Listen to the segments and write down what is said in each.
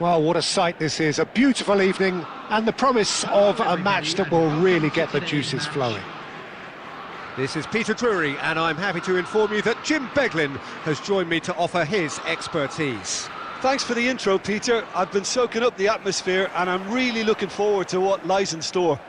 Well, what a sight this is, a beautiful evening and the promise of a match that will really get the juices flowing. This is Peter Drury, and I'm happy to inform you that Jim Beglin has joined me to offer his expertise. Thanks for the intro, Peter. I've been soaking up the atmosphere and I'm really looking forward to what lies in store.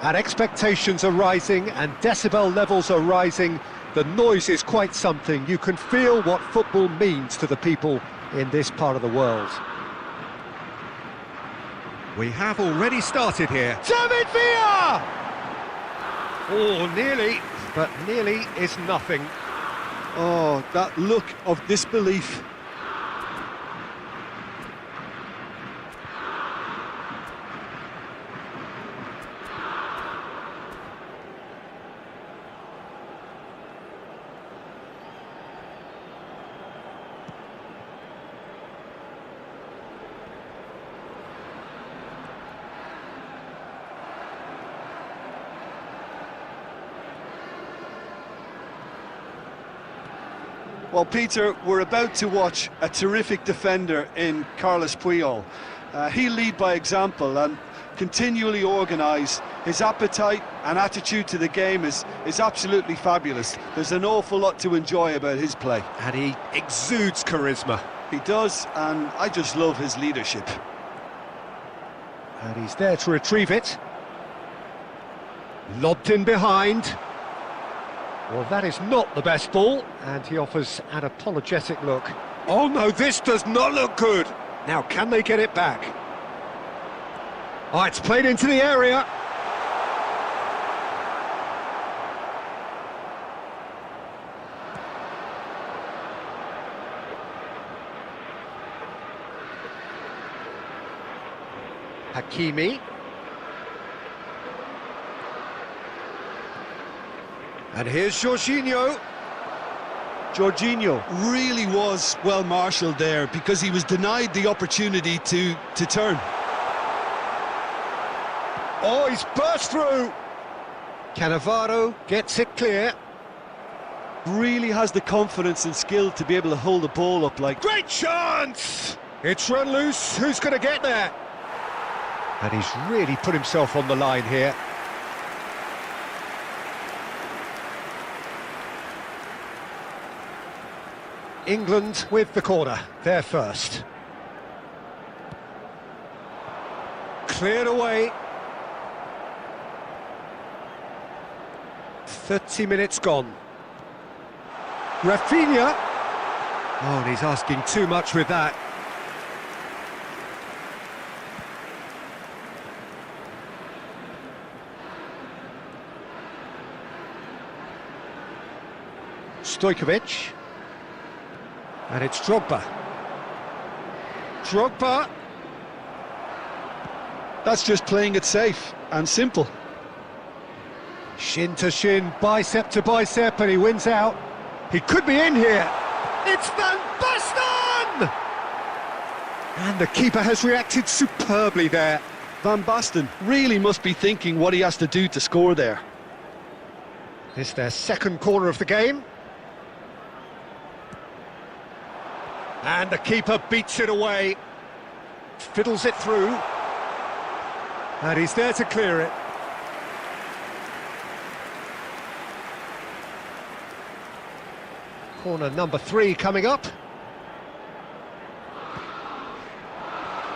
And expectations are rising and decibel levels are rising. The noise is quite something. You can feel what football means to the people in this part of the world. We have already started here. David Villa! Oh, nearly, but nearly is nothing. Oh, that look of disbelief. Well, Peter, we're about to watch a terrific defender in Carlos Puyol. He'll lead by example and continually organise. His appetite and attitude to the game is absolutely fabulous. There's an awful lot to enjoy about his play. And he exudes charisma. He does, and I just love his leadership. And he's there to retrieve it. Lobbed in behind. Well, that is not the best ball, and he offers an apologetic look. Oh no, this does not look good. Now, can they get it back? Oh, it's played into the area. Hakimi. And here's Jorginho. Jorginho really was well marshalled there because he was denied the opportunity to turn. Oh, he's burst through. Cannavaro gets it clear. Really has the confidence and skill to be able to hold the ball up like... Great chance! It's run loose. Who's going to get there? And he's really put himself on the line here. England with the corner, they're first. Cleared away. 30 minutes gone. Rafinha. Oh, and he's asking too much with that. Stojkovic. And it's Drogba. Drogba. That's just playing it safe and simple. Shin to shin, bicep to bicep, and he wins out. He could be in here. It's Van Basten! And the keeper has reacted superbly there. Van Basten really must be thinking what he has to do to score there. This is their second corner of the game. And the keeper beats it away. Fiddles it through. And he's there to clear it. Corner number 3 coming up.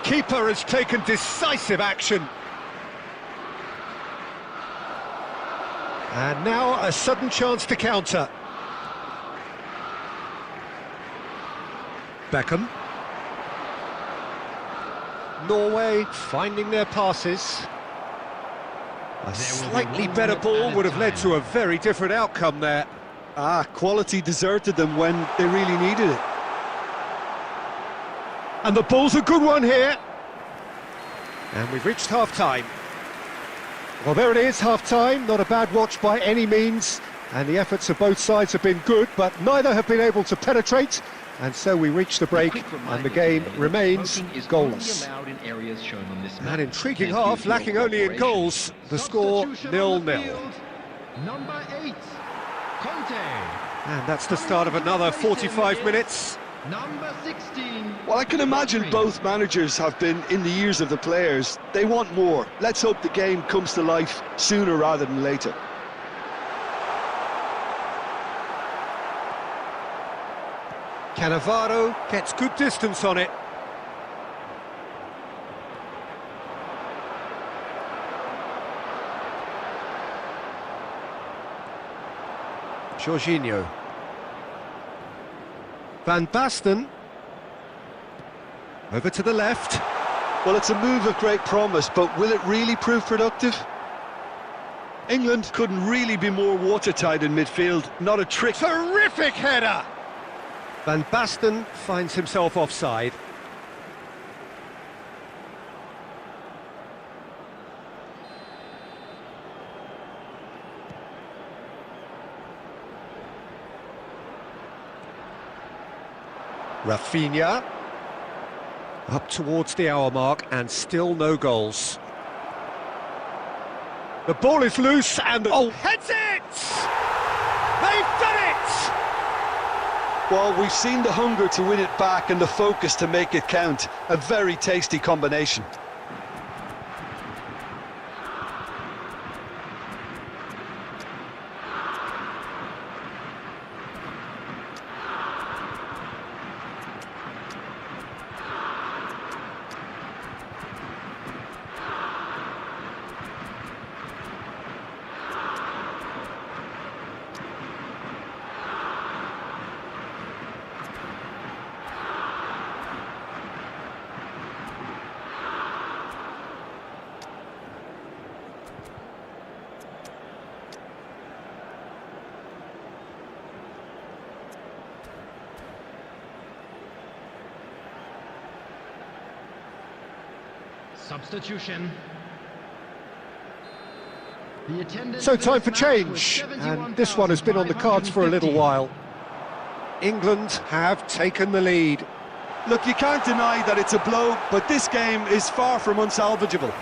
Keeper has taken decisive action. And now a sudden chance to counter. Beckham. Norway finding their passes. A slightly better ball would have led to a very different outcome there. Quality deserted them when they really needed it. And the ball's a good one here. And we've reached half-time. Well, there it is, half-time. Not a bad watch by any means. And the efforts of both sides have been good, but neither have been able to penetrate. And so we reach the break, and the game remains goalless. An intriguing half, lacking only in goals. The score 0-0. Number 8, Conte. And that's the start of another 45 minutes. Number 16. Well, I can imagine both managers have been in the ears of the players. They want more. Let's hope the game comes to life sooner rather than later. Cannavaro gets good distance on it. Jorginho. Van Basten. Over to the left. Well, it's a move of great promise, but will it really prove productive? England couldn't really be more watertight in midfield. Not a trick. Terrific header! Van Basten finds himself offside. Rafinha. Up towards the hour mark and still no goals. The ball is loose and... Oh, heads it! They've done it! Well, we've seen the hunger to win it back and the focus to make it count. A very tasty combination. Substitution. The attendance So time for this match was change, and this one has been on the cards for a little 71,550. while. England have taken the lead. Look, you can't deny that it's a blow, but this game is far from unsalvageable.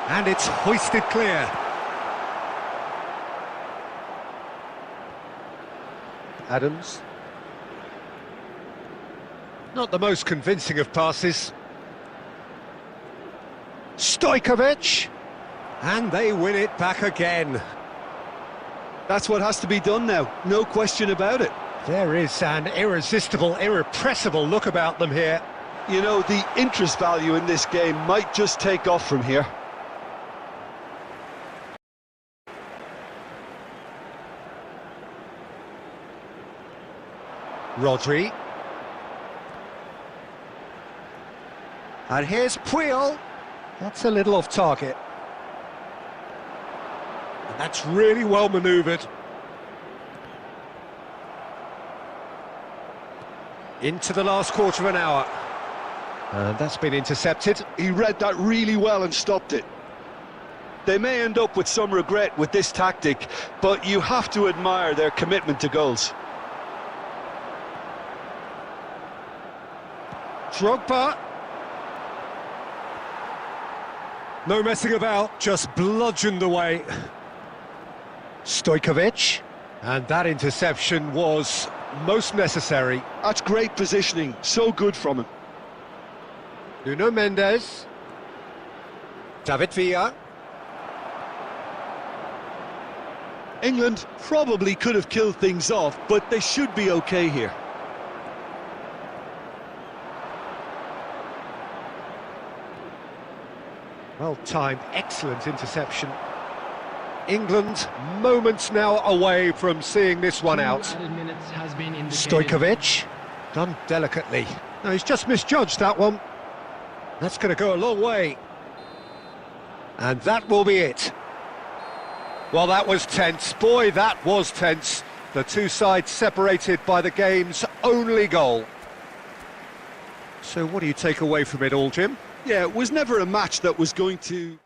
And it's hoisted clear. Adams. Not the most convincing of passes. Stojkovic. And they win it back again. That's what has to be done now, no question about it. There is an irresistible, irrepressible look about them here. You know, the interest value in this game might just take off from here. Rodri. And here's Puyol. That's a little off target. And that's really well manoeuvred. Into the last quarter of an hour. And that's been intercepted. He read that really well and stopped it. They may end up with some regret with this tactic, but you have to admire their commitment to goals. Drogba. No messing about, just bludgeoned away. Stojkovic. And that interception was most necessary. That's great positioning, so good from him. Nuno Mendes. David Villa. England probably could have killed things off, but they should be okay here. Well timed, excellent interception. England moments now away from seeing this one out. 2 added minutes has been indicated. Stojkovic, done delicately. No, he's just misjudged that one. That's going to go a long way. And that will be it. Well, that was tense. Boy, that was tense. The two sides separated by the game's only goal. So what do you take away from it all, Jim? Yeah, it was never a match that was going to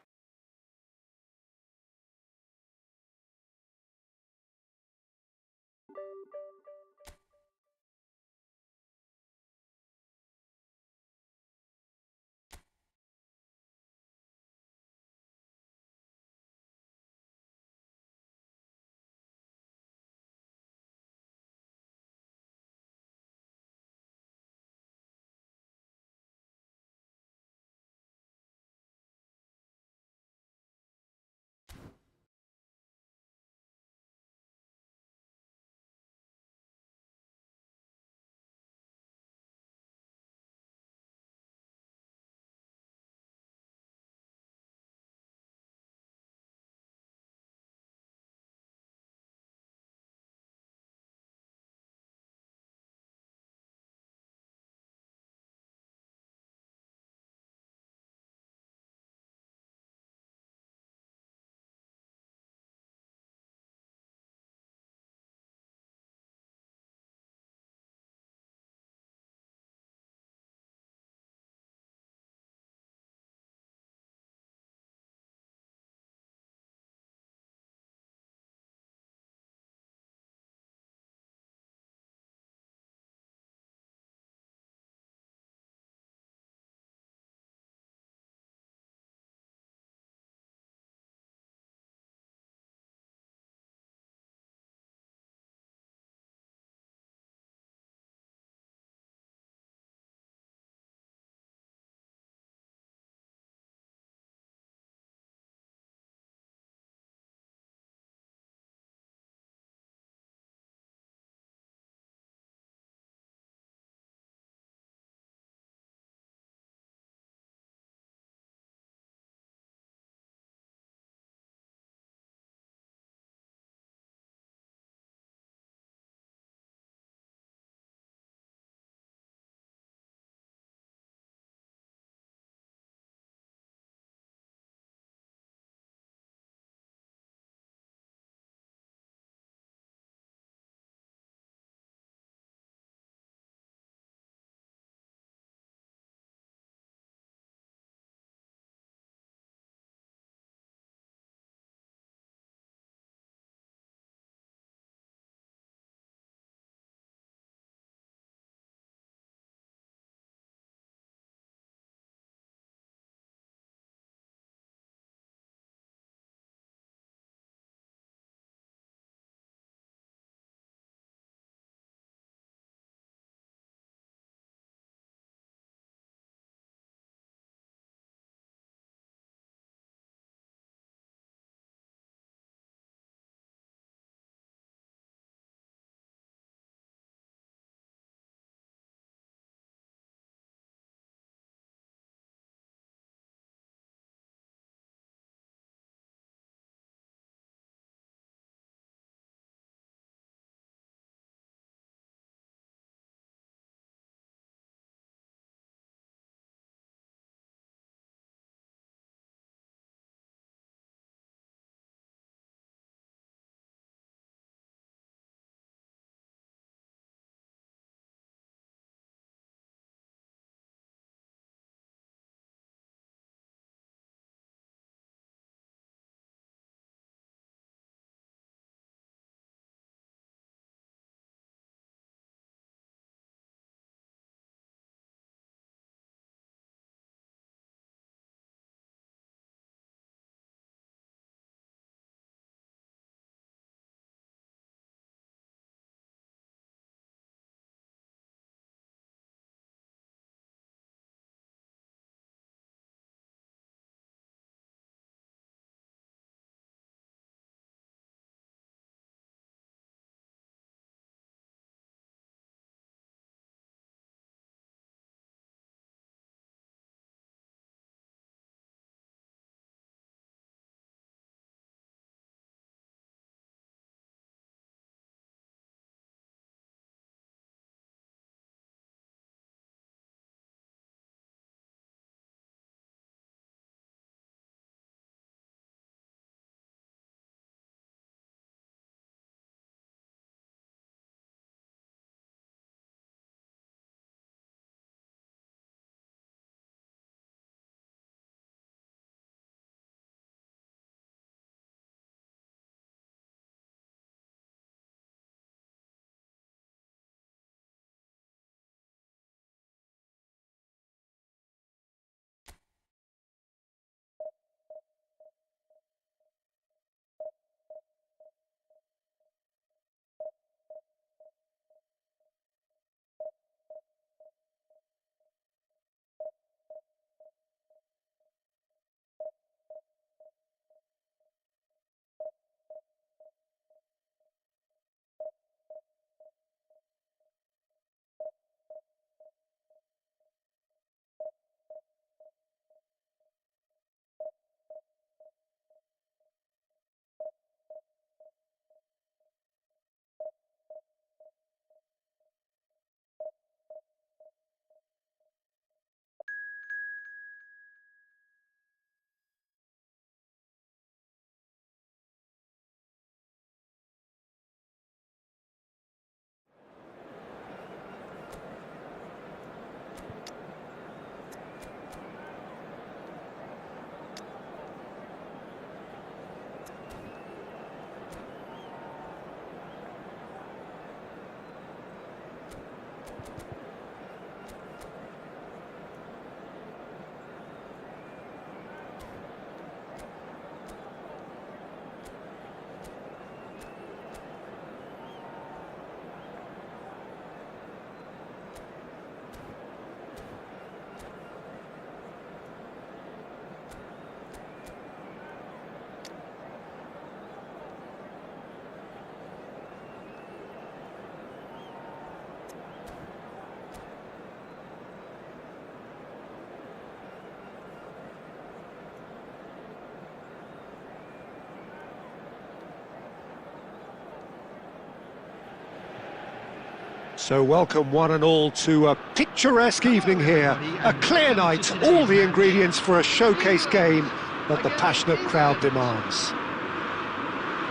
So welcome one and all to a picturesque evening here. A clear night, all the ingredients for a showcase game that the passionate crowd demands.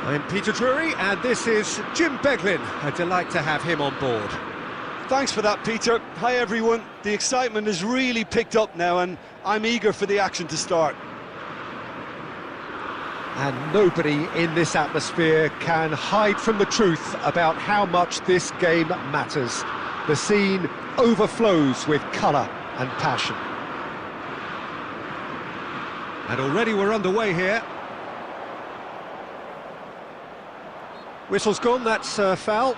I'm Peter Drury and this is Jim Beglin. A delight to have him on board. Thanks for that, Peter. Hi, everyone. The excitement has really picked up now, and I'm eager for the action to start. And nobody in this atmosphere can hide from the truth about how much this game matters. The scene overflows with colour and passion. And already we're underway here. Whistle's gone, that's foul.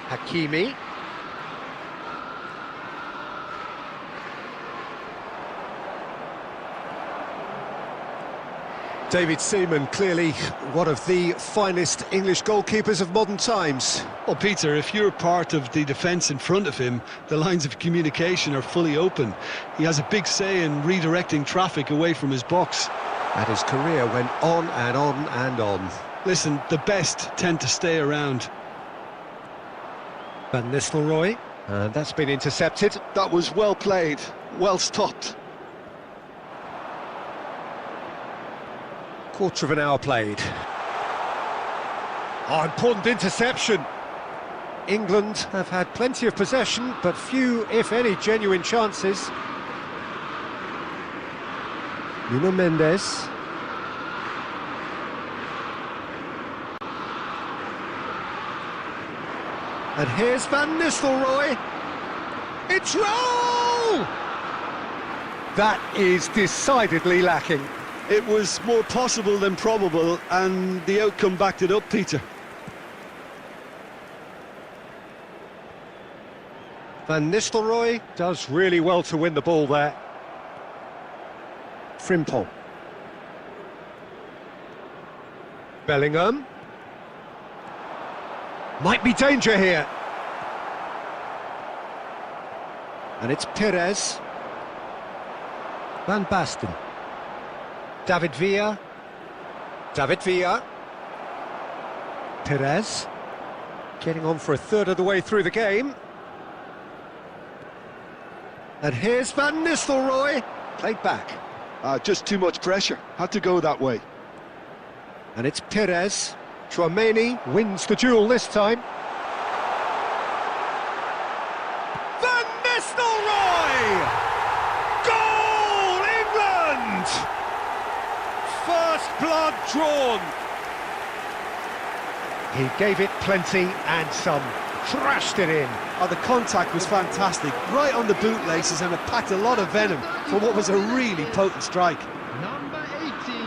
Hakimi. David Seaman, clearly one of the finest English goalkeepers of modern times. Well, Peter, if you're part of the defence in front of him, the lines of communication are fully open. He has a big say in redirecting traffic away from his box. And his career went on and on and on. Listen, the best tend to stay around. Van Nistelrooy, and that's been intercepted. That was well played, well stopped. Quarter of an hour played. Oh, important interception. England have had plenty of possession, but few, if any, genuine chances. Nuno Mendes. And here's Van Nistelrooy. It's roll! That is decidedly lacking. It was more possible than probable, and the outcome backed it up, Peter. Van Nistelrooy does really well to win the ball there. Frimpong. Bellingham. Might be danger here. And it's Perez. Van Basten. David Villa. David Villa. Perez. Getting on for a third of the way through the game. And here's Van Nistelrooy. Played back. Just too much pressure. Had to go that way. And it's Perez. Chouameni wins the duel this time. Van Nistelrooy! Goal, England! First blood drawn. He gave it plenty and some. Thrashed it in. Oh, the contact was fantastic. Right on the bootlaces, and it packed a lot of venom for what was a really potent strike. Number 18.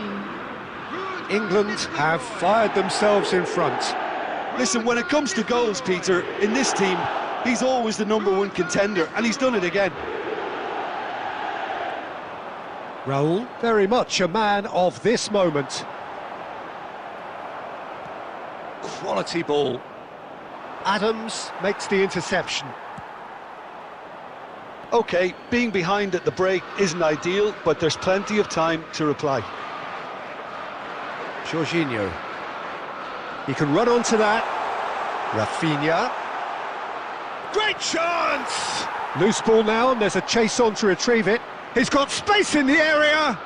England have fired themselves in front. Listen, when it comes to goals, Peter, in this team, he's always the #1 contender, and he's done it again. Raul, very much a man of this moment. Quality ball. Adams makes the interception. OK, being behind at the break isn't ideal, but there's plenty of time to reply. Jorginho. He can run onto that. Rafinha. Great chance! Loose ball now, and there's a chase on to retrieve it. He's got space in the area.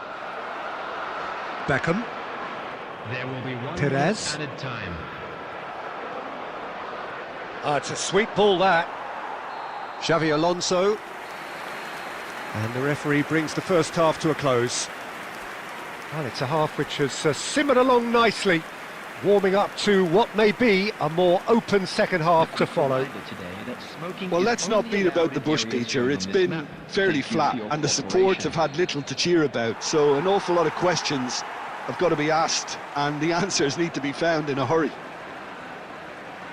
Beckham. There will be 1 Perez. minute added time. It's a sweet ball, that. Xavi Alonso. And the referee brings the first half to a close. Well, it's a half which has simmered along nicely, warming up to what may be a more open second half to follow. Well, let's not beat about the bush, Peter. It's been fairly flat, and the support have had little to cheer about, so an awful lot of questions have got to be asked, and the answers need to be found in a hurry.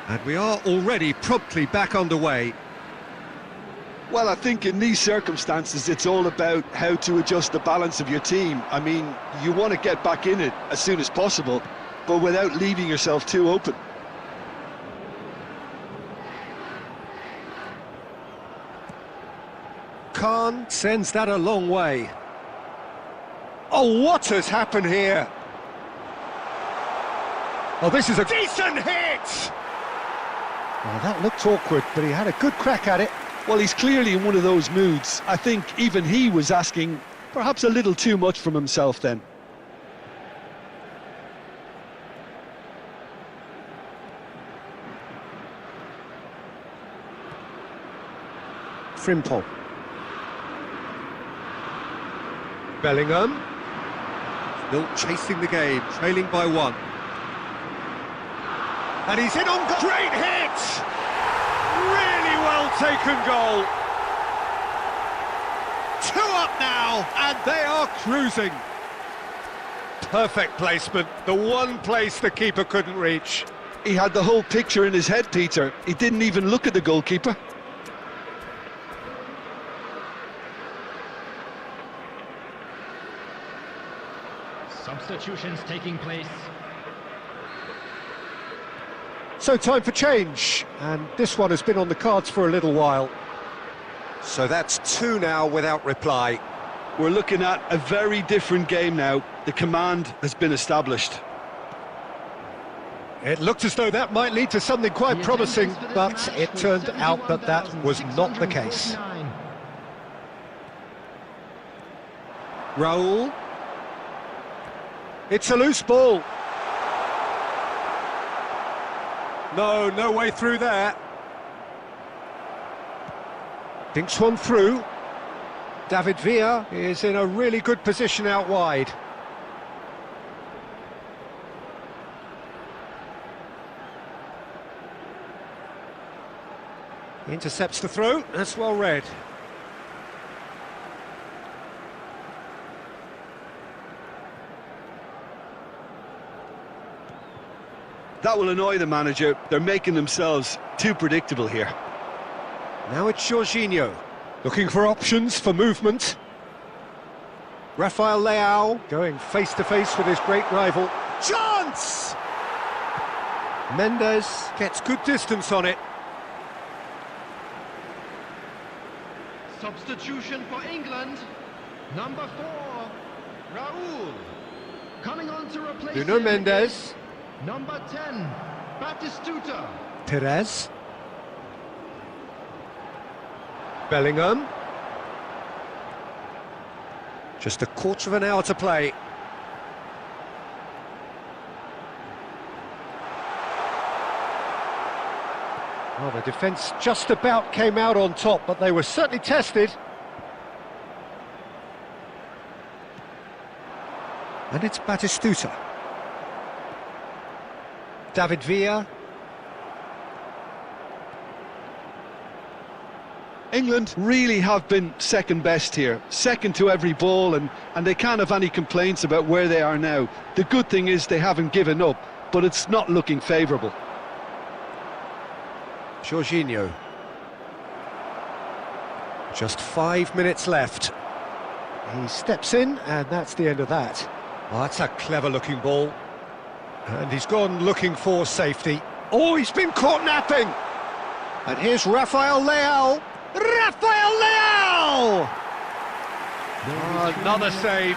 And we are already promptly back underway. Well, I think in these circumstances, it's all about how to adjust the balance of your team. I mean, you want to get back in it as soon as possible, but without leaving yourself too open. Khan sends that a long way. Oh, what has happened here? Oh, this is a decent hit! Well, that looked awkward, but he had a good crack at it. Well, he's clearly in one of those moods. I think even he was asking perhaps a little too much from himself then. Frimpong. Bellingham. Still chasing the game, trailing by 1. And he's in on goal. Great hit! Really well taken goal. 2 up now, and they are cruising. Perfect placement, the one place the keeper couldn't reach. He had the whole picture in his head, Peter. He didn't even look at the goalkeeper. Substitutions taking place. So time for change, and this one has been on the cards for a little while. So that's 2 now without reply. We're looking at a very different game now. The command has been established. It looked as though that might lead to something quite promising, but it turned out that that was not the case. Raul. It's a loose ball. No way through there. Dinks one through. David Villa is in a really good position out wide. He intercepts the throw. That's well read. That will annoy the manager. They're making themselves too predictable here. Now it's Jorginho, looking for options for movement. Rafael Leao going face-to-face with his great rival. Chance! Mendes Gets good distance on it. Substitution for England. Number 4, Raul. Coming on to replace Nuno him Mendes. is Number 10, Batistuta. Perez. Bellingham. Just a quarter of an hour to play. Well, the defence just about came out on top, but they were certainly tested. And it's Batistuta. David Villa. England really have been second best here, second to every ball, and they can't have any complaints about where they are now. The good thing is they haven't given up, but it's not looking favourable. Jorginho. Just 5 minutes left. He steps in, and that's the end of that. Oh, that's a clever-looking ball. And he's gone looking for safety. Oh, he's been caught napping! And here's Rafael Leao. Rafael Leao! Another save.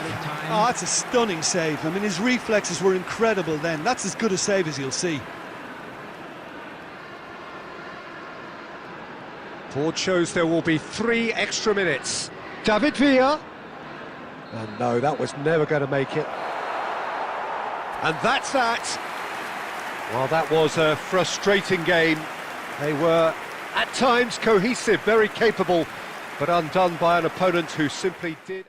Oh, that's a stunning save. I mean, his reflexes were incredible then. That's as good a save as you'll see. Board shows there will be 3 extra minutes. David Villa. And no, that was never going to make it. And that's that. Well, that was a frustrating game. They were, at times, cohesive, very capable, but undone by an opponent who simply did...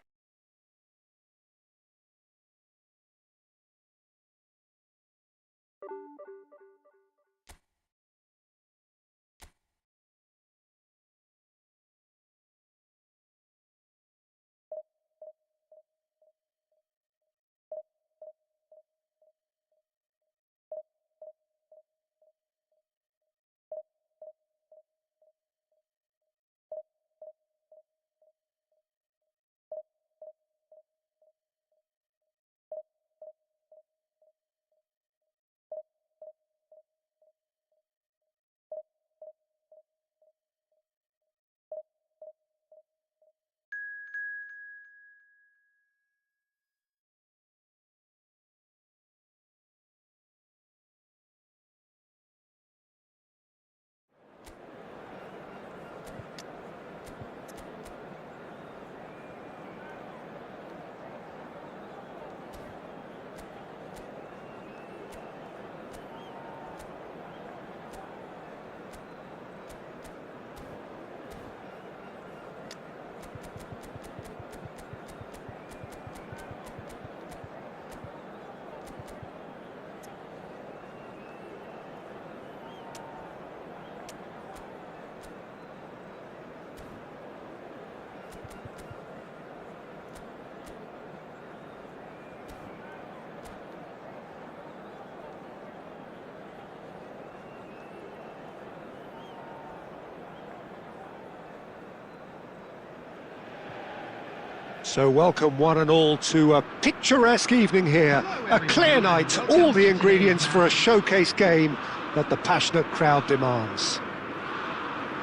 So welcome one and all to a picturesque evening here, a clear night, all the ingredients for a showcase game that the passionate crowd demands.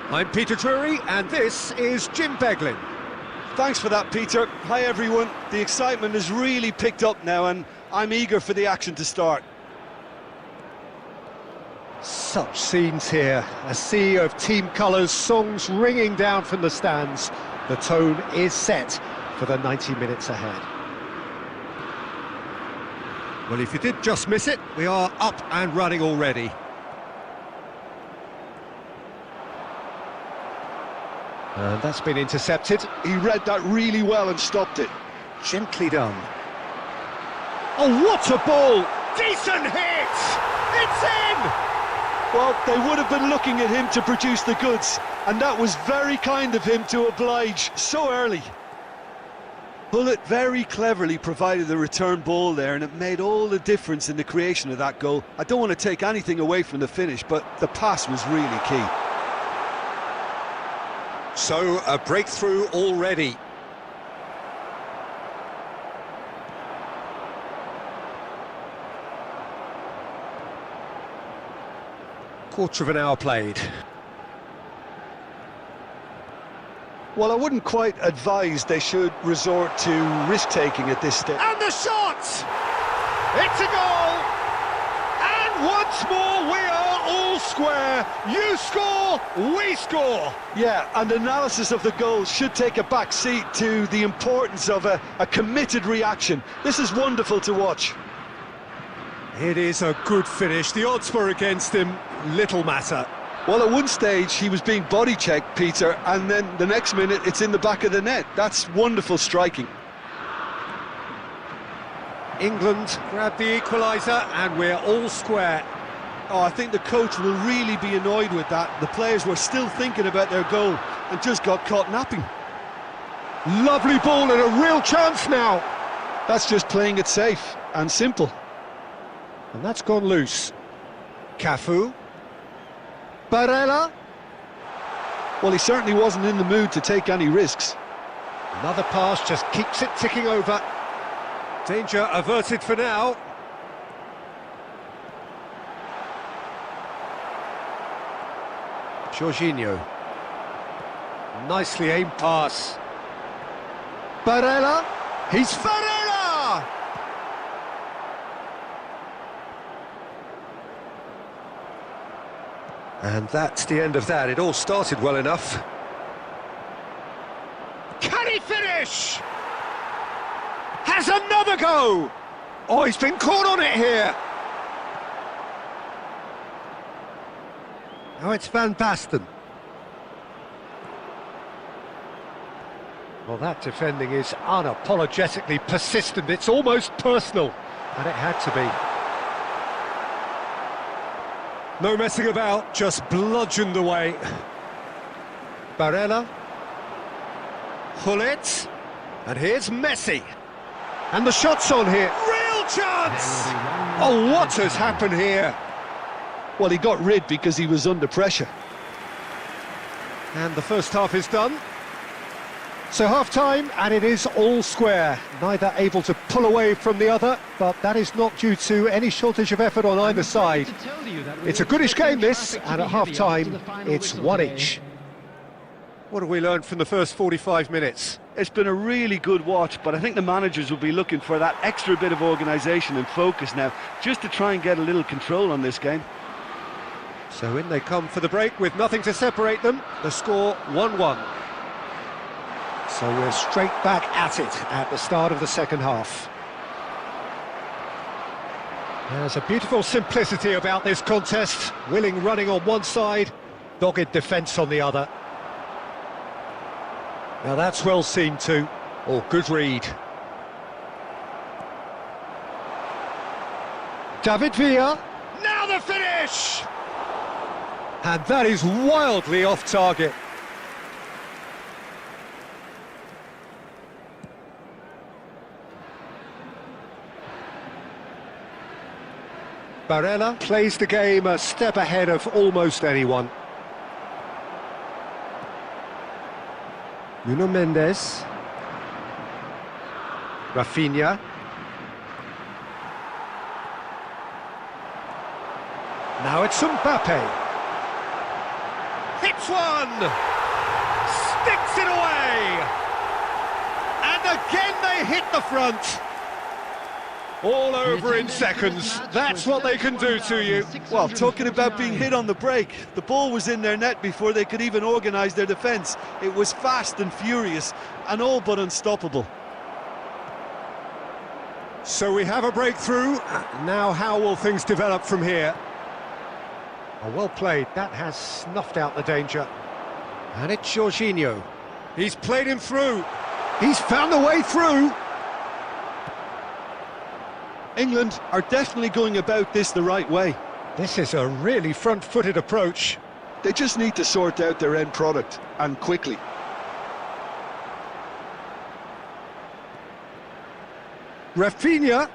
I'm Peter Drury and this is Jim Beglin. Thanks for that, Peter. Hi everyone. The excitement has really picked up now and I'm eager for the action to start. Such scenes here, a sea of team colours, songs ringing down from the stands. The tone is set for the 90 minutes ahead. Well, if you did just miss it, we are up and running already. And that's been intercepted. He read that really well and stopped it. Gently done. Oh, what a ball! Decent hit! It's in! Well, they would have been looking at him to produce the goods, and that was very kind of him to oblige so early. Bullet very cleverly provided the return ball there, and it made all the difference in the creation of that goal. I don't want to take anything away from the finish, but the pass was really key. So, a breakthrough already. Quarter of an hour played. Well, I wouldn't quite advise they should resort to risk-taking at this stage. And the shot! It's a goal! And once more we are all square. You score, we score! Yeah, and analysis of the goal should take a back seat to the importance of a committed reaction. This is wonderful to watch. It is a good finish. The odds were against him, little matter. Well, at one stage he was being body-checked, Peter, and then the next minute it's in the back of the net. That's wonderful striking. England grabbed the equaliser and we're all square. Oh, I think the coach will really be annoyed with that. The players were still thinking about their goal and just got caught napping. Lovely ball and a real chance now. That's just playing it safe and simple. And that's gone loose. Cafu. Barella. Well, he certainly wasn't in the mood to take any risks. Another pass just keeps it ticking over. Danger averted for now. Jorginho. Nicely aimed pass. Barella. He's Barella! And that's the end of that. It all started well enough. Can he finish? Has another go! Oh, he's been caught on it here. Now it's Van Basten. Well, that defending is unapologetically persistent. It's almost personal, and it had to be. No messing about, just bludgeoned away. Barella. Hullet. And here's Messi. And the shot's on here. Real chance! Oh, what has happened here? Well, he got rid because he was under pressure. And the first half is done. So half-time, and it is all square. Neither able to pull away from the other, but that is not due to any shortage of effort on either side. It's a goodish game, this, and at half-time, it's one each. What have we learned from the first 45 minutes? It's been a really good watch, but I think the managers will be looking for that extra bit of organisation and focus now, just to try and get a little control on this game. So in they come for the break with nothing to separate them. The score 1-1. So we're straight back at it at the start of the second half. There's a beautiful simplicity about this contest. Willing running on one side, dogged defence on the other. Now that's well seen too. Oh, good read. David Villa. Now the finish! And that is wildly off target. Barella plays the game a step ahead of almost anyone. Nuno Mendes. Rafinha. Now it's Mbappe. Hits one! Sticks it away! And again they hit the front! All over in seconds. That's what they can do to you. Well, talking about being hit on the break, the ball was in their net before they could even organise their defence. It was fast and furious and all but unstoppable. So we have a breakthrough. Now how will things develop from here? Oh, well played. That has snuffed out the danger. And it's Jorginho. He's played him through. He's found a way through. England are definitely going about this the right way. This is a really front-footed approach. They just need to sort out their end product, and quickly. Rafinha.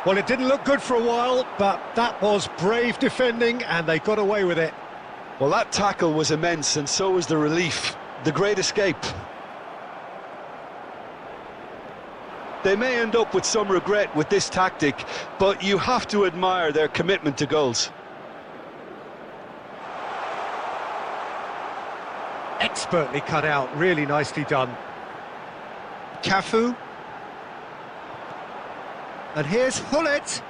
Well, it didn't look good for a while, but that was brave defending, and they got away with it. Well, that tackle was immense, and so was the relief. The great escape. They may end up with some regret with this tactic, but you have to admire their commitment to goals. Expertly cut out, really nicely done. Cafu. And here's Hullet.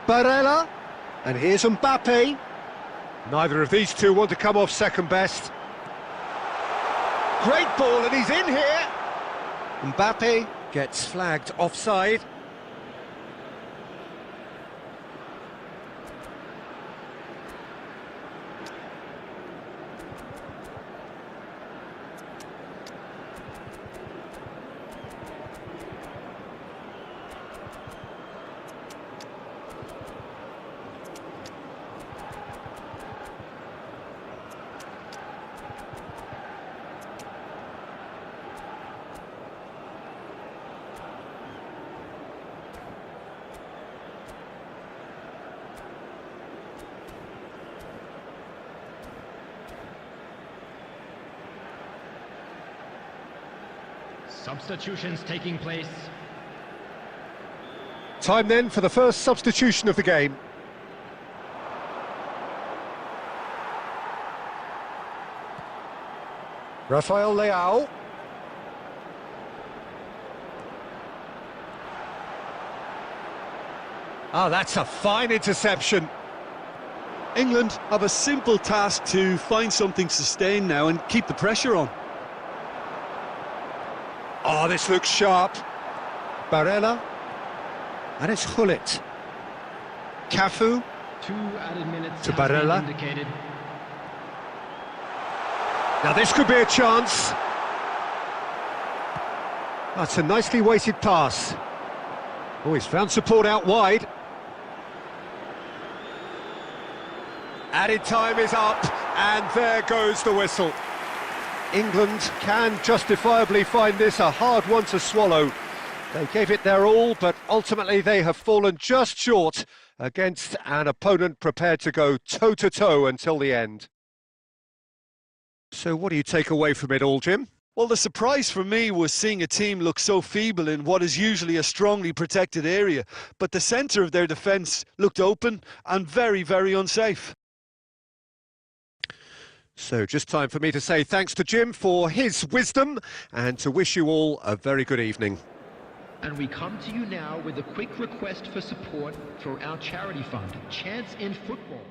Barella. And here's Mbappe. Neither of these two want to come off second best. Great ball, and he's in here. Mbappe gets flagged offside. Substitutions taking place. Time then for the first substitution of the game. Rafael Leao. Ah, that's a fine interception. England have a simple task to find something sustained now and keep the pressure on. Oh, this looks sharp. Barella. And it's Hullet. Cafu. 2 added minutes To has been Barella. indicated. Now this could be a chance. That's a nicely weighted pass. Oh, he's found support out wide. Added time is up, and there goes the whistle. England can justifiably find this a hard one to swallow. They gave it their all, but ultimately they have fallen just short against an opponent prepared to go toe-to-toe until the end. So what do you take away from it all, Jim? Well, the surprise for me was seeing a team look so feeble in what is usually a strongly protected area, but the centre of their defence looked open and very, very unsafe. So just time for me to say thanks to Jim for his wisdom and to wish you all a very good evening. And we come to you now with a quick request for support for our charity fund, Chance in Football.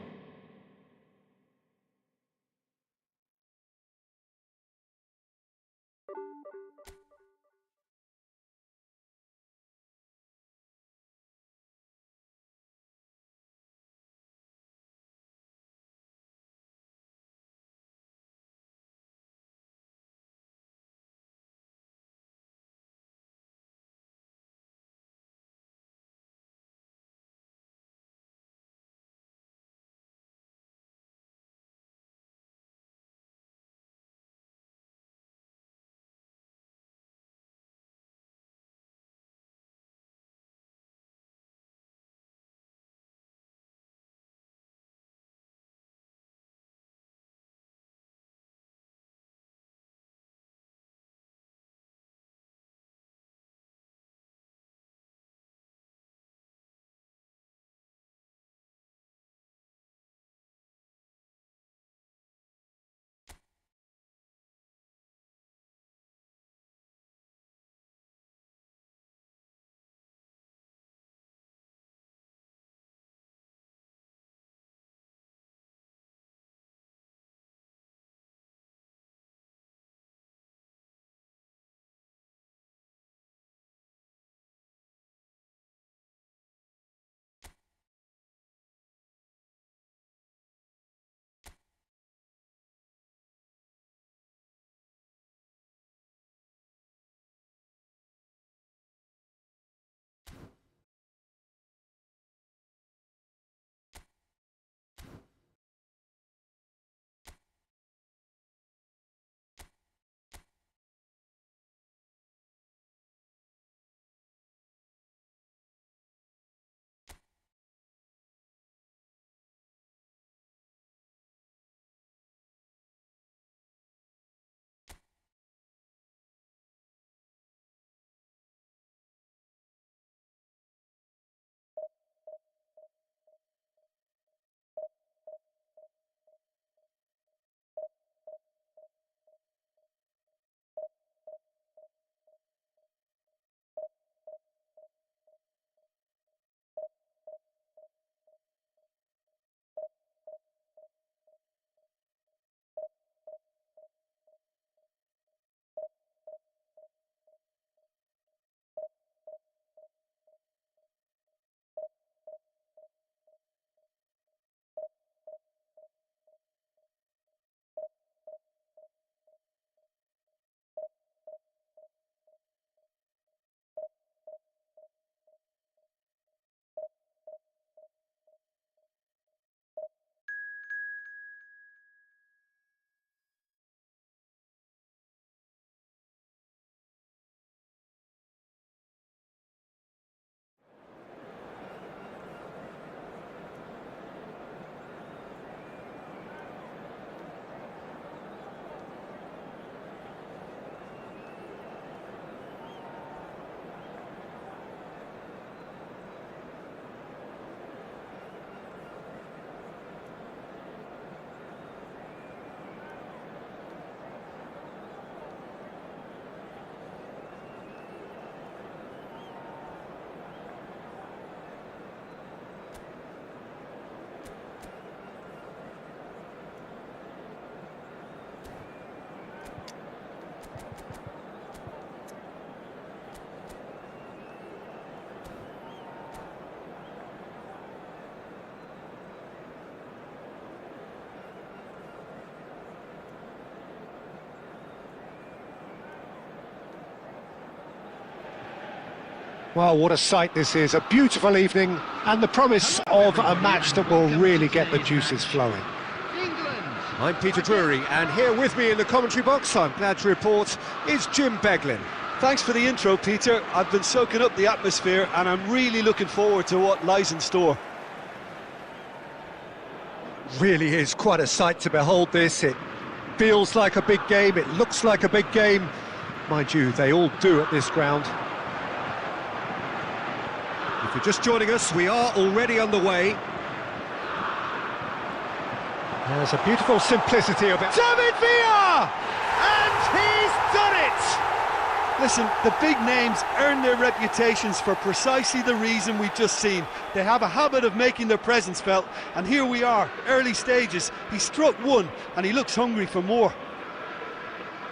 Well, what a sight this is, a beautiful evening, and the promise of a match that will really get the juices flowing. England. I'm Peter Drury, and here with me in the commentary box, I'm glad to report, is Jim Beglin. Thanks for the intro, Peter. I've been soaking up the atmosphere and I'm really looking forward to what lies in store. Really is quite a sight to behold this. It feels like a big game, it looks like a big game. Mind you, they all do at this ground. If you're just joining us, we are already underway. There's a beautiful simplicity of it. David Villa! And he's done it! Listen, the big names earn their reputations for precisely the reason we've just seen. They have a habit of making their presence felt, and here we are, early stages. He struck one, and he looks hungry for more.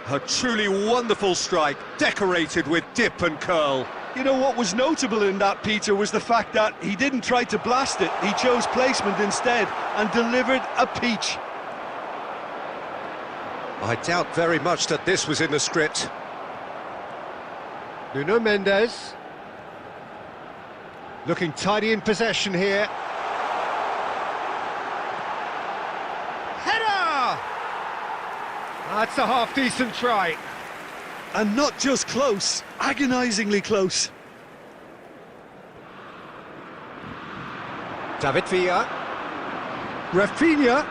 A truly wonderful strike, decorated with dip and curl. You know what was notable in that, Peter, was the fact that he didn't try to blast it. He chose placement instead and delivered a peach. I doubt very much that this was in the script. Nuno Mendes. Looking tidy in possession here. Header! That's a half-decent try. And not just close, agonisingly close. David Villa. Rafinha.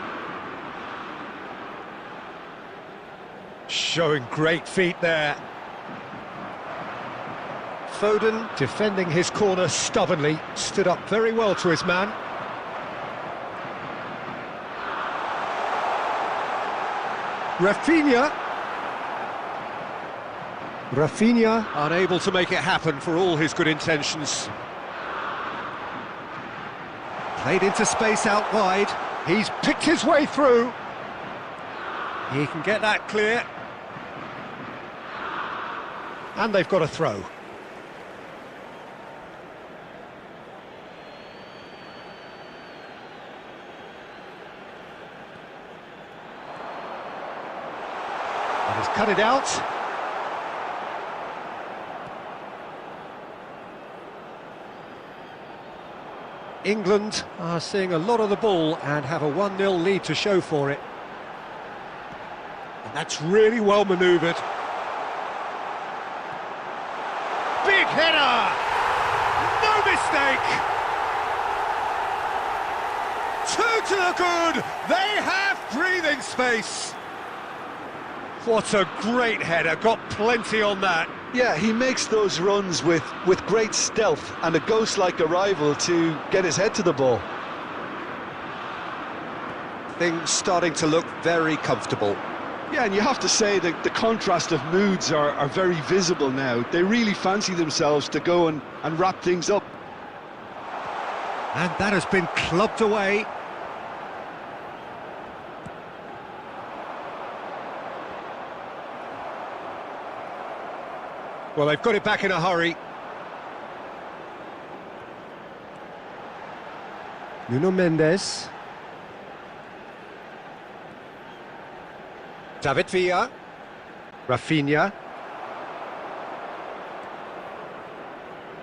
Showing great feet there. Foden, defending his corner stubbornly, stood up very well to his man. Rafinha. Rafinha. Unable to make it happen for all his good intentions. Played into space out wide. He's picked his way through. He can get that clear. And they've got a throw. And he's cut it out. England are seeing a lot of the ball and have a 1-0 lead to show for it. And that's really well manoeuvred. Big header! No mistake! Two to the good! They have breathing space! What a great header, got plenty on that. Yeah, he makes those runs with great stealth and a ghost-like arrival to get his head to the ball. Things starting to look very comfortable. Yeah, and you have to say that the contrast of moods are very visible now. They really fancy themselves to go and wrap things up. And that has been clubbed away. Well, they've got it back in a hurry. Nuno Mendes. David Villa. Rafinha.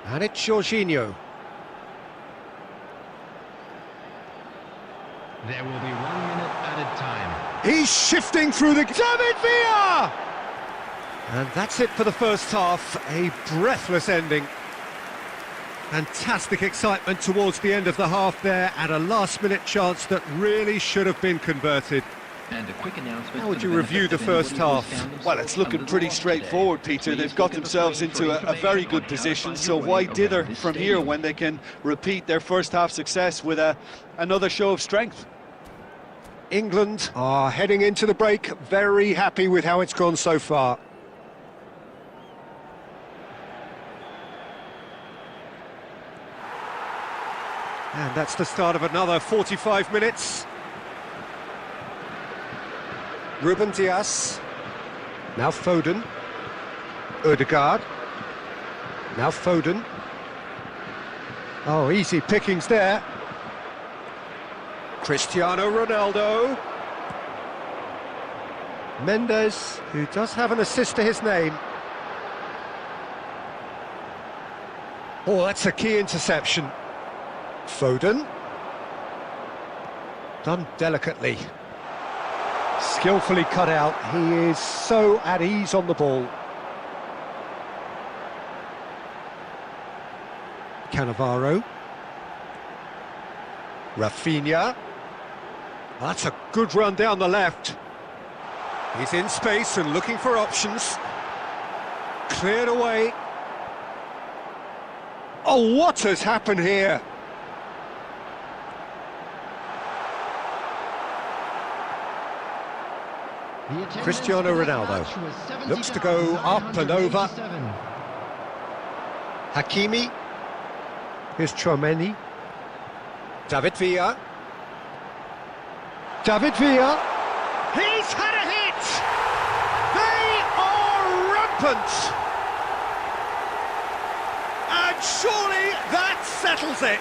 And it's Jorginho. There will be 1 minute added time. He's shifting through the... David Villa! And that's it for the first half, a breathless ending. Fantastic excitement towards the end of the half there, and a last-minute chance that really should have been converted. And a quick announcement. How would you review the first half? Well, it's looking pretty straightforward, Peter. They've got themselves into a very good position, so why dither from here when they can repeat their first half success with another show of strength? England are heading into the break, very happy with how it's gone so far. And that's the start of another 45 minutes. Ruben Dias. Now Foden. Ødegaard. Now Foden. Oh, easy pickings there. Cristiano Ronaldo. Mendes, who does have an assist to his name. Oh, that's a key interception. Foden. Done delicately. Skillfully cut out. He is so at ease on the ball. Cannavaro. Rafinha. That's a good run down the left. He's in space and looking for options. Cleared away. Oh, what has happened here? Cristiano Ronaldo looks to go up and over. Hakimi. Here's Chouameni. David Villa. David Villa. He's had a hit! They are rampant! And surely that settles it!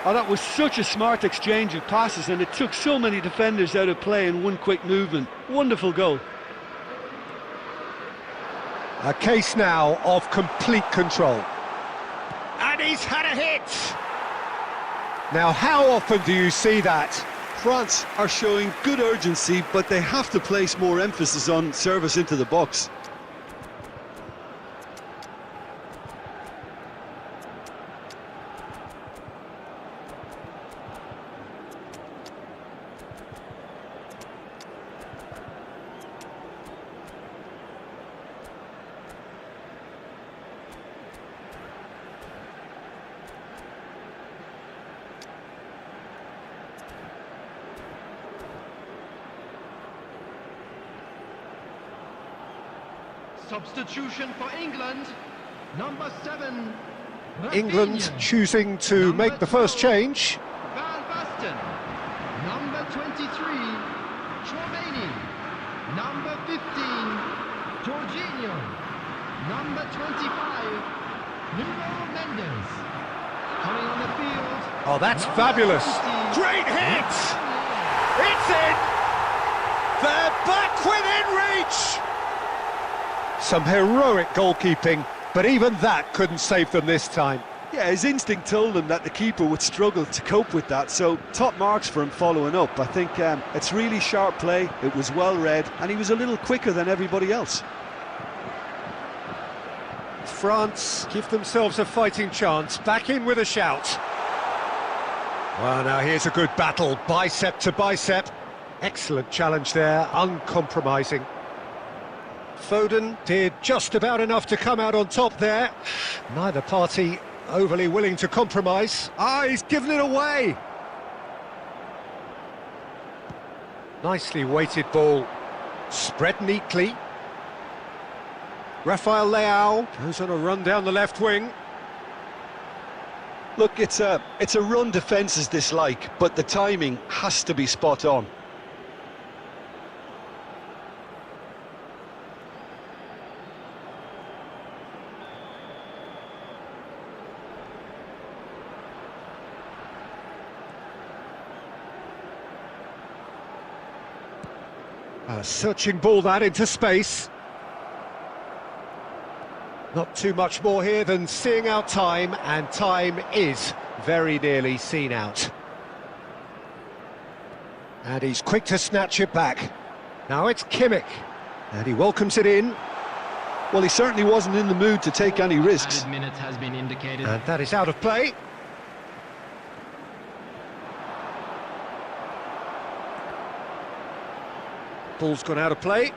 Oh, that was such a smart exchange of passes, and it took so many defenders out of play in one quick movement. Wonderful goal. A case now of complete control. And he's had a hit! Now, how often do you see that? France are showing good urgency, but they have to place more emphasis on service into the box. Substitution for England, number 7. England Rafinha. choosing to Number make the first 12, change. Van Basten. Number 23, Chouameni. Number 15, Jorginho. Number 25, Nuno Mendes. Coming on the field. Oh, that's number fabulous. 50, Great hit! It's in! They're back within reach! Some heroic goalkeeping, but even that couldn't save them this time. Yeah, his instinct told him that the keeper would struggle to cope with that, so top marks for him following up. I think it's really sharp play, it was well read, and he was a little quicker than everybody else. France give themselves a fighting chance, back in with a shout. Well, now here's a good battle, bicep to bicep. Excellent challenge there, uncompromising. Foden did just about enough to come out on top there. Neither party overly willing to compromise. Ah, he's given it away! Nicely weighted ball, spread neatly. Rafael Leao goes on a run down the left wing. Look, it's a run defence's dislike, but the timing has to be spot on. A searching ball that into space. Not too much more here than seeing out time, and time is very nearly seen out. And he's quick to snatch it back. Now it's Kimmich, and he welcomes it in. Well, he certainly wasn't in the mood to take any risks. Added minute has been indicated. And that is out of play. Ball's gone out of play.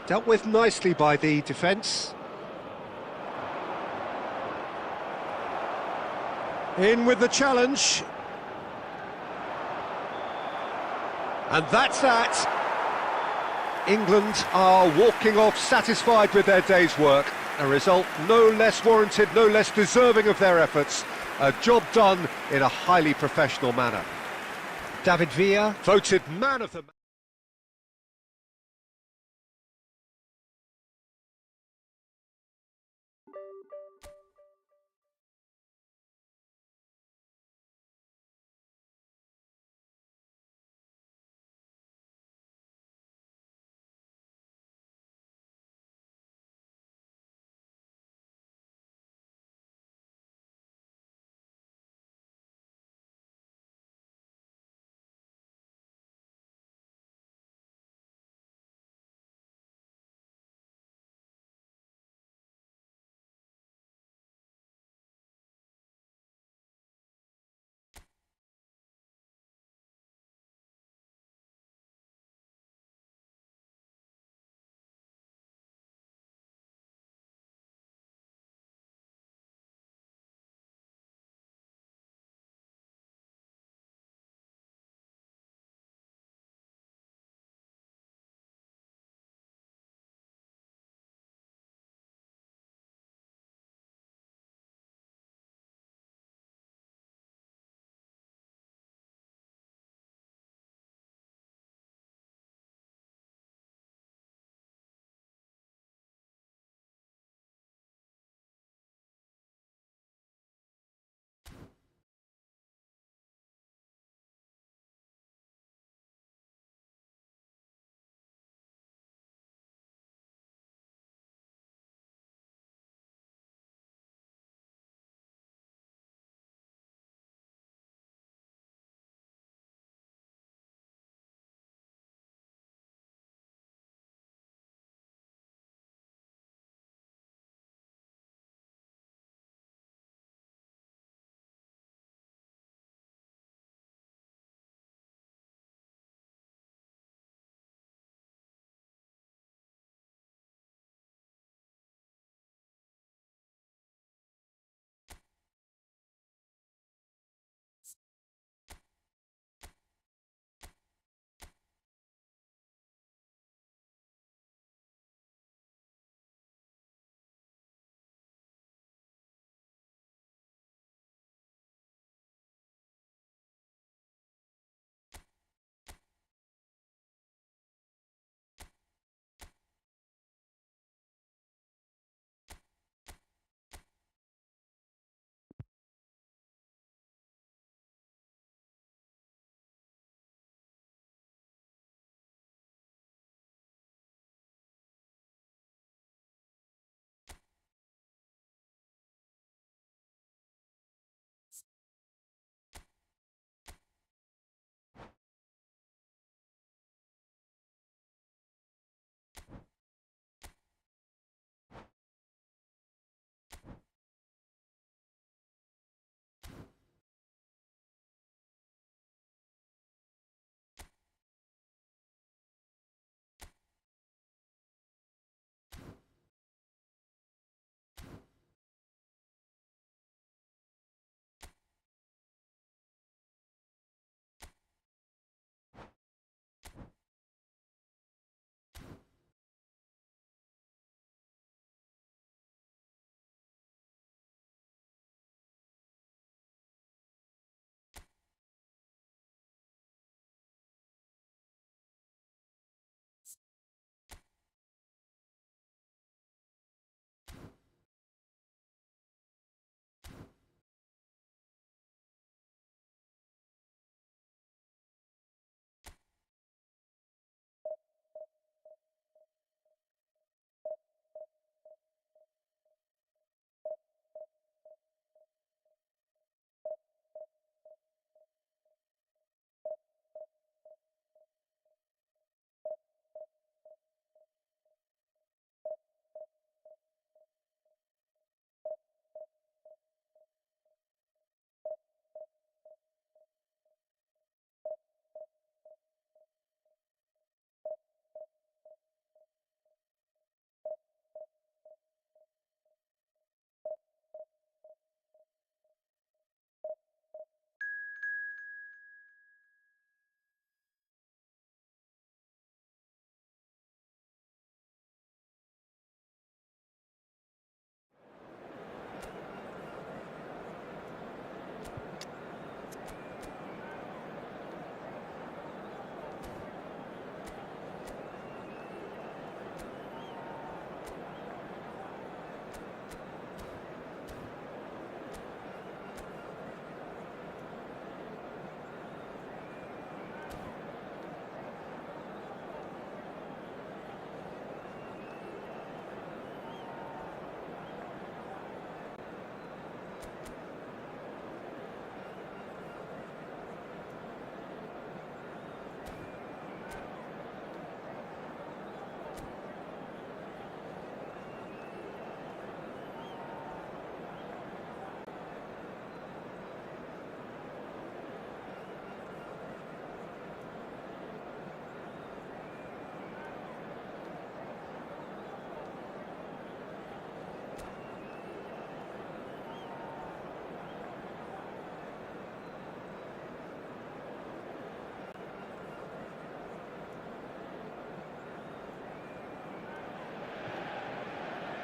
Dealt with nicely by the defence. In with the challenge. And that's that. England are walking off satisfied with their day's work. A result no less warranted, no less deserving of their efforts. A job done in a highly professional manner. David Villa voted man of the match.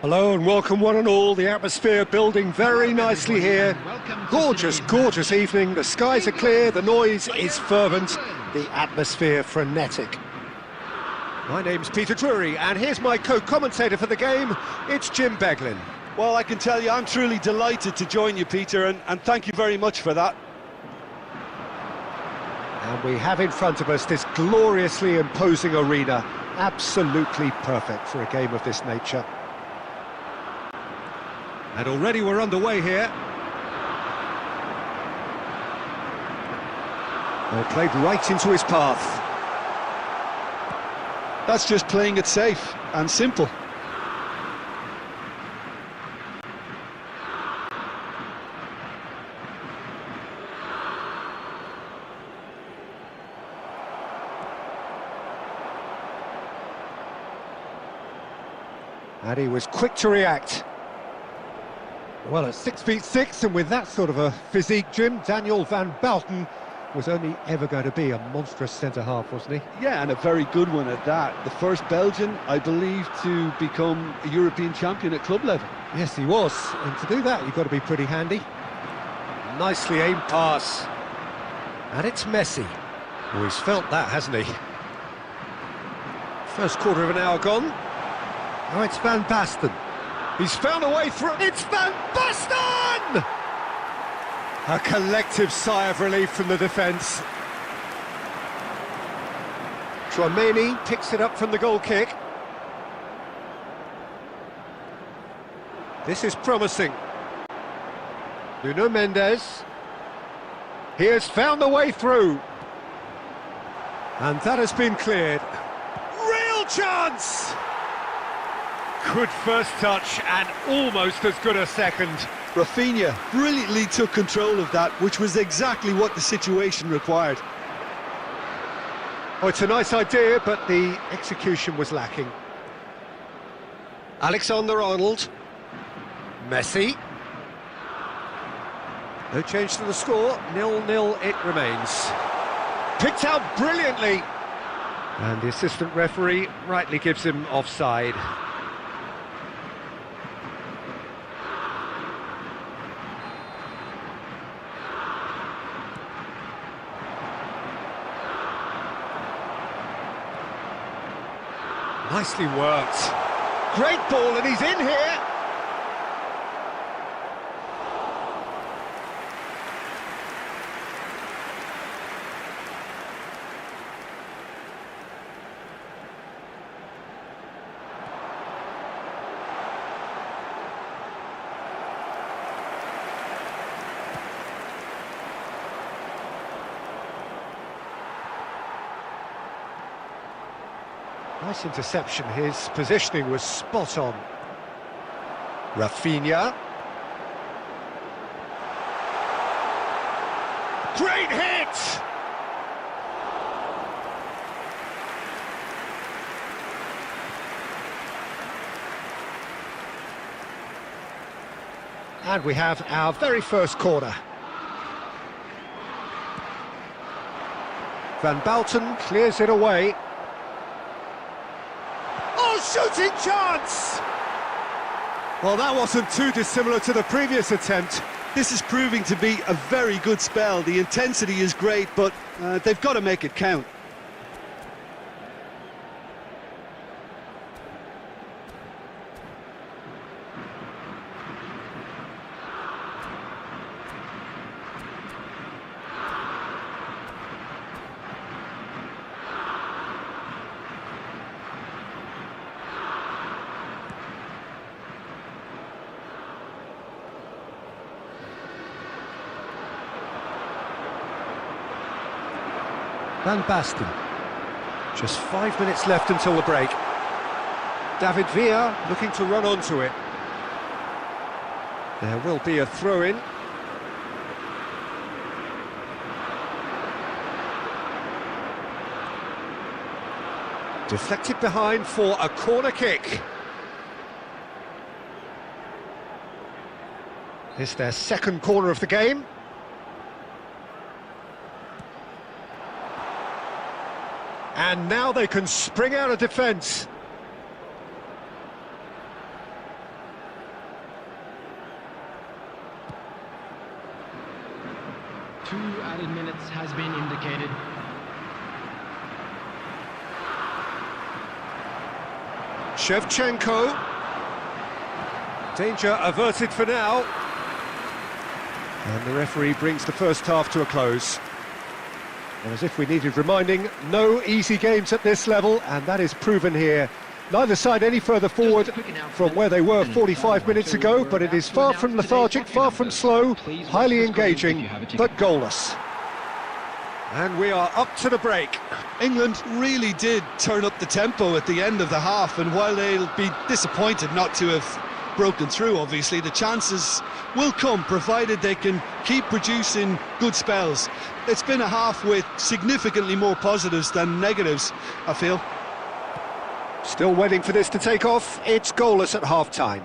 Hello and welcome one and all. The atmosphere building very nicely here. Gorgeous, gorgeous evening. The skies are clear, the noise is fervent, the atmosphere frenetic. My name's Peter Drury and here's my co-commentator for the game. It's Jim Beglin. Well, I can tell you I'm truly delighted to join you, Peter, and thank you very much for that. And we have in front of us this gloriously imposing arena. Absolutely perfect for a game of this nature. And already we're underway here. Well, played right into his path. That's just playing it safe and simple. And he was quick to react. Well, at 6'6", and with that sort of a physique, Jim, Daniel van Bouten was only ever going to be a monstrous centre-half, wasn't he? Yeah, and a very good one at that. The first Belgian, I believe, to become a European champion at club level. Yes, he was. And to do that, you've got to be pretty handy. Nicely aimed pass. And it's Messi. Oh, he's felt that, hasn't he? First quarter of an hour gone. Now it's Van Basten. He's found a way through. It's Van Basten! A collective sigh of relief from the defence. Chouameni picks it up from the goal kick. This is promising. Nuno Mendes. He has found the way through. And that has been cleared. Real chance! Good first touch and almost as good a second. Rafinha brilliantly took control of that, which was exactly what the situation required. Oh, it's a nice idea, but the execution was lacking. Alexander-Arnold. Messi. No change to the score. 0-0 it remains. Picked out brilliantly. And the assistant referee rightly gives him offside. Nicely worked. Great ball, and he's in here. Nice interception, his positioning was spot on. Rafinha. Great hit! And we have our very first corner. Van Bouten clears it away. Shooting chance! Well, that wasn't too dissimilar to the previous attempt. This is proving to be a very good spell. The intensity is great, but they've got to make it count. Van Basten. Just 5 minutes left until the break. David Villa looking to run onto it. There will be a throw-in. Deflected behind for a corner kick. It's their second corner of the game. And now they can spring out of defence. 2 added minutes has been indicated. Shevchenko. Danger averted for now. And the referee brings the first half to a close. And as if we needed reminding, no easy games at this level, and that is proven here. Neither side any further forward from where they were 45 minutes ago, but it is far from lethargic, far from slow, highly engaging, but goalless. And we are up to the break. England really did turn up the tempo at the end of the half, and while they'll be disappointed not to have broken through, obviously, the chances will come, provided they can keep producing good spells. It's been a half with significantly more positives than negatives, I feel. Still waiting for this to take off. It's goalless at half-time.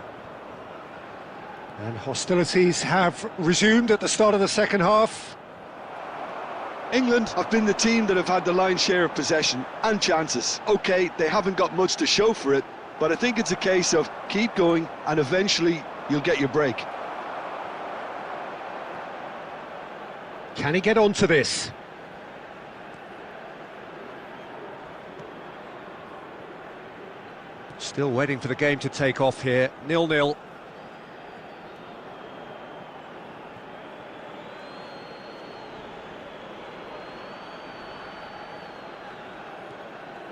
And hostilities have resumed at the start of the second half. England have been the team that have had the lion's share of possession and chances. OK, they haven't got much to show for it, but I think it's a case of keep going and eventually you'll get your break. Can he get onto this? Still waiting for the game to take off here. 0-0.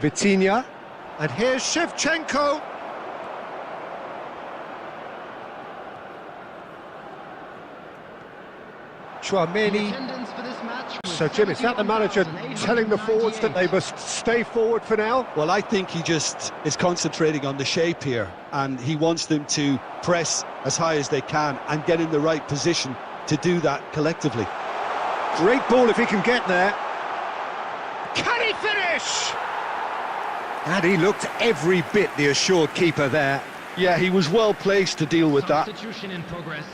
Vitinha. And here's Shevchenko. Chouameni. So, Jim, is that the manager telling the forwards that they must stay forward for now? Well, I think he just is concentrating on the shape here, and he wants them to press as high as they can and get in the right position to do that collectively. Great ball if he can get there. Can he finish? And he looked every bit the assured keeper there. Yeah, he was well placed to deal with that. Substitution in progress.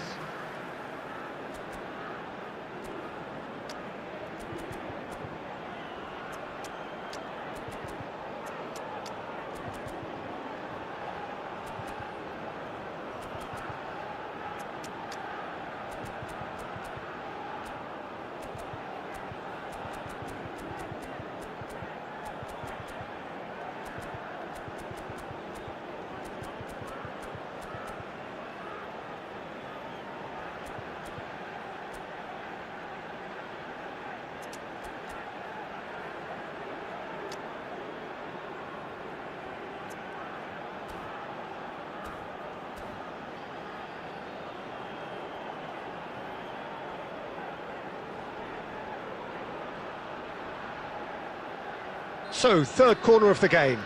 So, third corner of the game.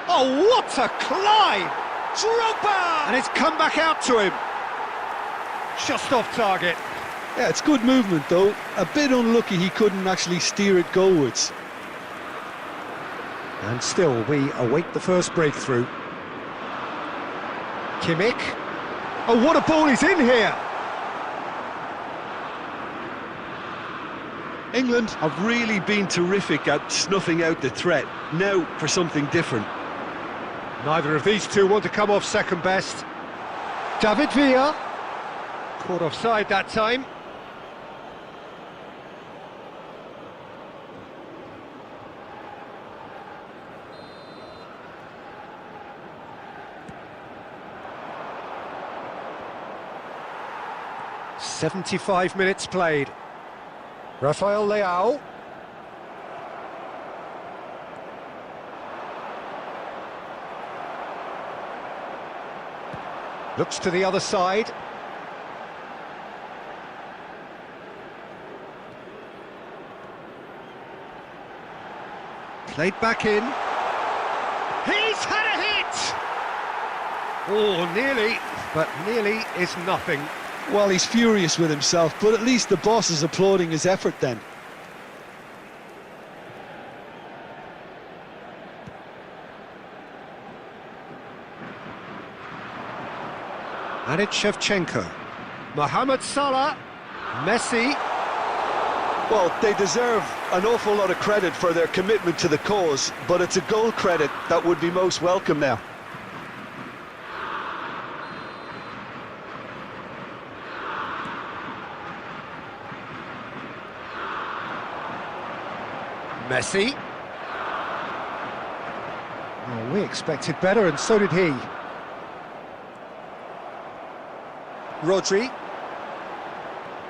Oh, what a climb! Drogba! And it's come back out to him. Just off target. Yeah, it's good movement, though. A bit unlucky he couldn't actually steer it goalwards. And still, we await the first breakthrough. Kimmich. Oh, what a ball he's in here! England have really been terrific at snuffing out the threat. Now for something different. Neither of these two want to come off second best. David Villa. Caught offside that time. "75 minutes played. Rafael Leao. Looks to the other side. Played back in. He's had a hit! Oh, nearly, but nearly is nothing. Well, he's furious with himself, but at least the boss is applauding his effort then. And it's Shevchenko. Mohamed Salah. Messi. Well, they deserve an awful lot of credit for their commitment to the cause, but it's a goal credit that would be most welcome now. Messi. Oh, we expected better, and so did he. Rodri.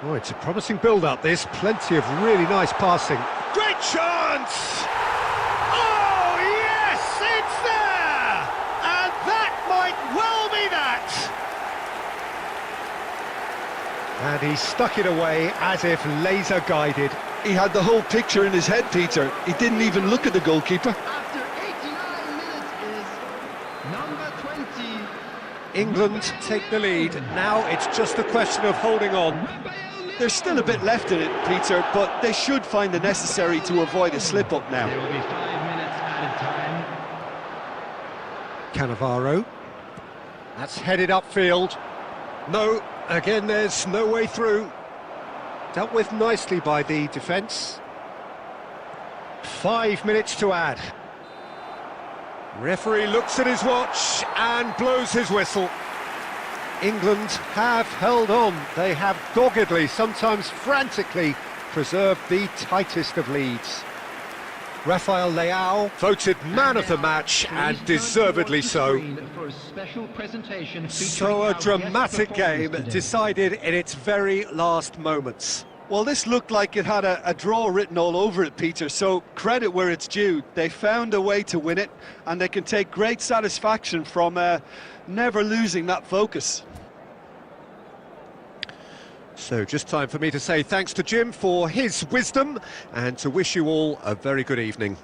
Oh, it's a promising build-up, this. Plenty of really nice passing. Great chance! Oh, yes, it's there! And that might well be that! And he stuck it away as if laser-guided. He had the whole picture in his head, Peter. He didn't even look at the goalkeeper. After 89 minutes is number 20. England take the lead. Now it's just a question of holding on. There's still a bit left in it, Peter, but they should find the necessary to avoid a slip-up now. There will be 5 minutes added time. Cannavaro. That's headed upfield. No, again there's no way through. Dealt with nicely by the defence. 5 minutes to add. Referee looks at his watch and blows his whistle. England have held on. They have doggedly, sometimes frantically, preserved the tightest of leads. Rafael Leao voted man of the match, and deservedly so. So a dramatic game decided in its very last moments. Well, this looked like it had a draw written all over it, Peter, so credit where it's due. They found a way to win it, and they can take great satisfaction from never losing that focus. So just time for me to say thanks to Jim for his wisdom, and to wish you all a very good evening.